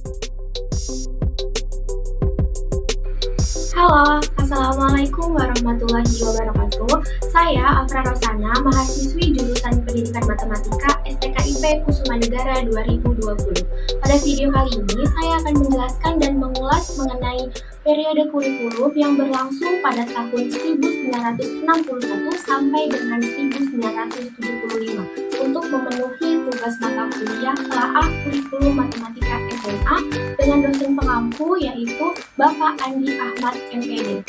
Halo, Assalamualaikum warahmatullahi wabarakatuh. Saya Afra Rosana, mahasiswi jurusan Pendidikan Matematika STKIP Kusuma Negara 2020. Pada video kali ini, saya akan menjelaskan dan mengulas mengenai periode kurikulum yang berlangsung pada tahun 1961 sampai dengan 1975 untuk memenuhi tugas mata kuliah telaah kurikulum matematika SMA dengan dosen pengampu yaitu Bapak Andi Ahmad MPD.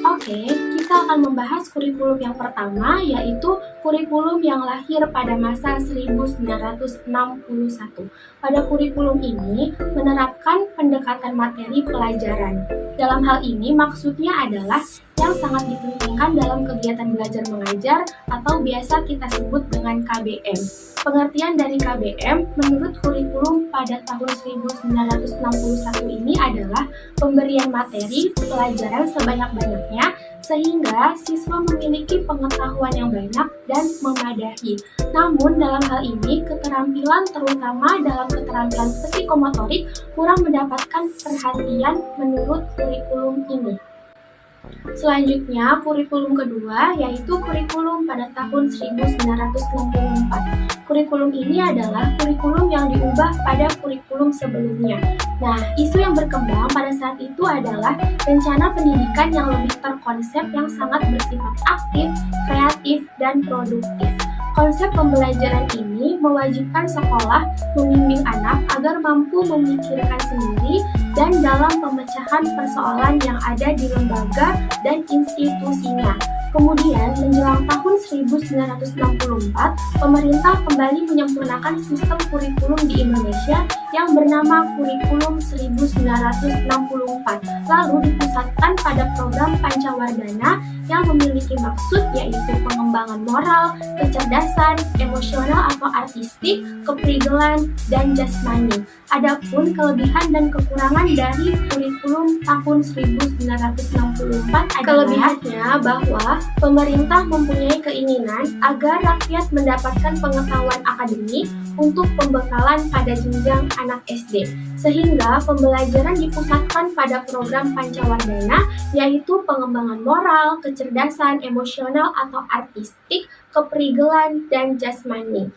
Oke, kita akan membahas kurikulum yang pertama yaitu kurikulum yang lahir pada masa 1961. Pada kurikulum ini menerapkan pendekatan materi pelajaran. Dalam hal ini maksudnya adalah yang sangat dipentingkan dalam kegiatan belajar mengajar atau biasa kita sebut dengan KBM. Pengertian dari KBM menurut kurikulum pada tahun 1961 ini adalah pemberian materi pelajaran sebanyak-banyaknya sehingga siswa memiliki pengetahuan yang banyak dan memadai. Namun dalam hal ini keterampilan terutama dalam keterampilan psikomotorik kurang mendapatkan perhatian menurut kurikulum ini. Selanjutnya, kurikulum kedua yaitu kurikulum pada tahun 1964. Kurikulum ini adalah kurikulum yang diubah pada kurikulum sebelumnya. Nah, isu yang berkembang pada saat itu adalah rencana pendidikan yang lebih terkonsep yang sangat bersifat aktif, kreatif, dan produktif. Konsep pembelajaran ini mewajibkan sekolah membimbing anak agar mampu memikirkan sendiri dan dalam pemecahan persoalan yang ada di lembaga dan institusinya. Kemudian, menjelang tahun 1964, pemerintah kembali menyempurnakan sistem kurikulum di Indonesia yang bernama Kurikulum 1964, lalu dipusatkan pada program Pancawardhana yang memiliki maksud yaitu pengembangan moral, kecerdasan, emosional atau artistik, keprigelan, dan jasmani. Adapun kelebihan dan kekurangan dari kurikulum tahun 1964 adalah kelebihannya bahwa pemerintah mempunyai keinginan agar rakyat mendapatkan pengetahuan akademik untuk pembekalan pada jenjang anak SD, sehingga pembelajaran dipusatkan pada program Pancawardhana yaitu pengembangan moral, kecerdasan, emosional atau artistik, keprigelan, dan jasmani.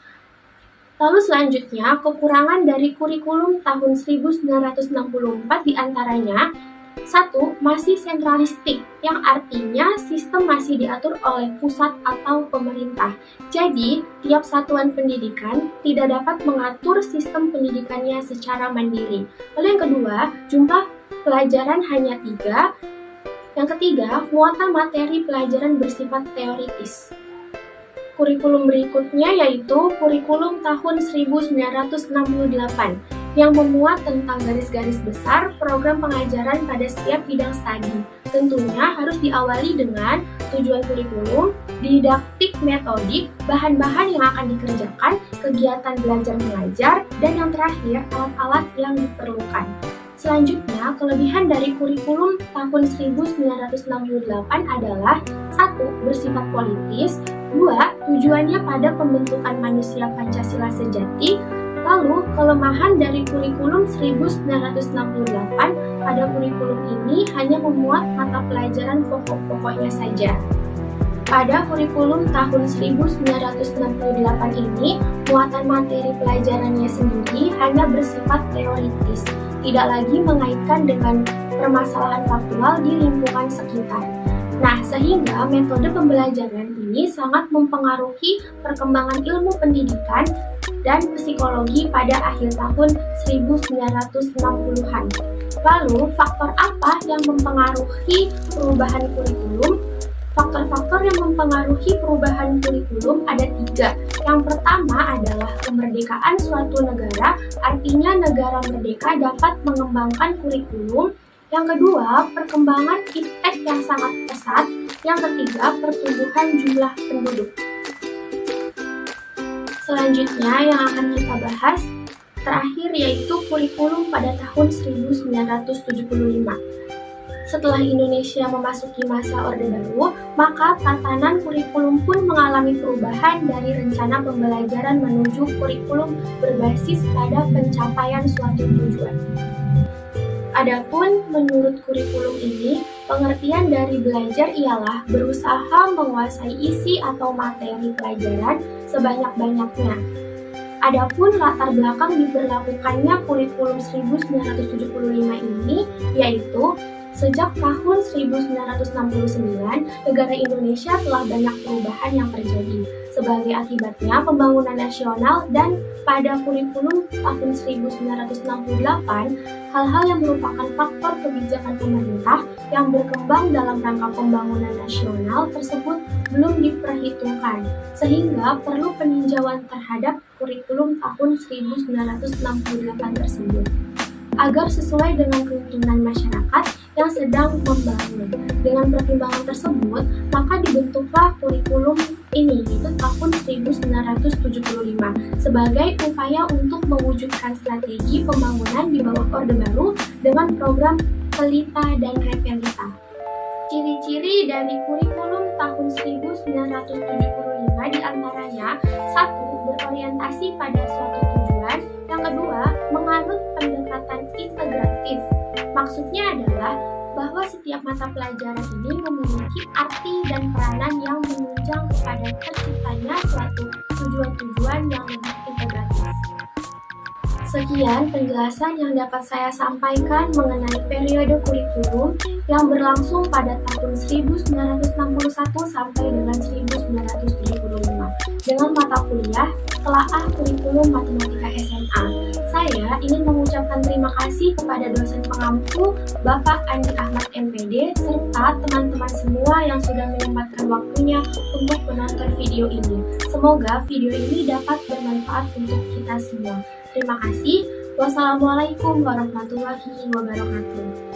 Lalu selanjutnya, kekurangan dari kurikulum tahun 1964 diantaranya 1. Masih sentralistik, yang artinya sistem masih diatur oleh pusat atau pemerintah. Jadi, tiap satuan pendidikan tidak dapat mengatur sistem pendidikannya secara mandiri. Lalu yang kedua, jumlah pelajaran hanya 3. Yang ketiga, muatan materi pelajaran bersifat teoritis. Kurikulum berikutnya yaitu kurikulum tahun 1968 yang memuat tentang garis-garis besar program pengajaran pada setiap bidang studi. Tentunya harus diawali dengan tujuan kurikulum, didaktik metodik, bahan-bahan yang akan dikerjakan, kegiatan belajar mengajar, dan yang terakhir alat-alat yang diperlukan. Selanjutnya, kelebihan dari kurikulum tahun 1968 adalah 1. Bersifat politis, 2. Tujuannya pada pembentukan manusia Pancasila sejati. Lalu, kelemahan dari kurikulum 1968 pada kurikulum ini hanya memuat mata pelajaran pokok-pokoknya saja. Pada kurikulum tahun 1968 ini, muatan materi pelajarannya sendiri hanya bersifat teoritis, tidak lagi mengaitkan dengan permasalahan faktual di lingkungan sekitar. Nah, sehingga metode pembelajaran ini sangat mempengaruhi perkembangan ilmu pendidikan dan psikologi pada akhir tahun 1960-an. Lalu, faktor apa yang mempengaruhi perubahan kurikulum? Faktor-faktor yang mempengaruhi perubahan kurikulum ada 3. Yang pertama adalah kemerdekaan suatu negara, artinya negara merdeka dapat mengembangkan kurikulum. Yang kedua, perkembangan iptek yang sangat pesat. Yang ketiga, pertumbuhan jumlah penduduk. Selanjutnya yang akan kita bahas terakhir yaitu kurikulum pada tahun 1975. Setelah Indonesia memasuki masa Orde Baru, maka tatanan kurikulum pun mengalami perubahan dari rencana pembelajaran menuju kurikulum berbasis pada pencapaian suatu tujuan. Adapun menurut kurikulum ini, pengertian dari belajar ialah berusaha menguasai isi atau materi pelajaran sebanyak-banyaknya. Adapun latar belakang diberlakukannya kurikulum 1975 ini yaitu sejak tahun 1969, negara Indonesia telah banyak perubahan yang terjadi. Sebagai akibatnya, pembangunan nasional dan pada kurikulum tahun 1968, hal-hal yang merupakan faktor kebijakan pemerintah yang berkembang dalam rangka pembangunan nasional tersebut belum diperhitungkan, sehingga perlu peninjauan terhadap kurikulum tahun 1968 tersebut agar sesuai dengan keuntungan masyarakat yang sedang membangun. Dengan pertimbangan tersebut, maka dibentuklah kurikulum ini, yaitu tahun 1975, sebagai upaya untuk mewujudkan strategi pembangunan di bawah Orde Baru dengan program Pelita dan Repelita. Ciri-ciri dari kurikulum tahun 1975 diantaranya: 1. Berorientasi pada suatu tujuan. Yang kedua, menganut pendekatan integratif. Maksudnya adalah bahwa setiap mata pelajaran ini memiliki arti dan peranan yang menunjang kepada terciptanya suatu tujuan-tujuan yang lebih integratif. Sekian penjelasan yang dapat saya sampaikan mengenai periode kurikulum yang berlangsung pada tahun 1961 sampai dengan 1975 dengan mata kuliah Telaah Kurikulum Matematika SMA. Saya ingin mengucapkan terima kasih kepada dosen pengampu Bapak Andi Ahmad MPD serta teman-teman semua yang sudah menyempatkan waktunya untuk menonton video ini. Semoga video ini dapat bermanfaat untuk kita semua. Terima kasih. Wassalamualaikum warahmatullahi wabarakatuh.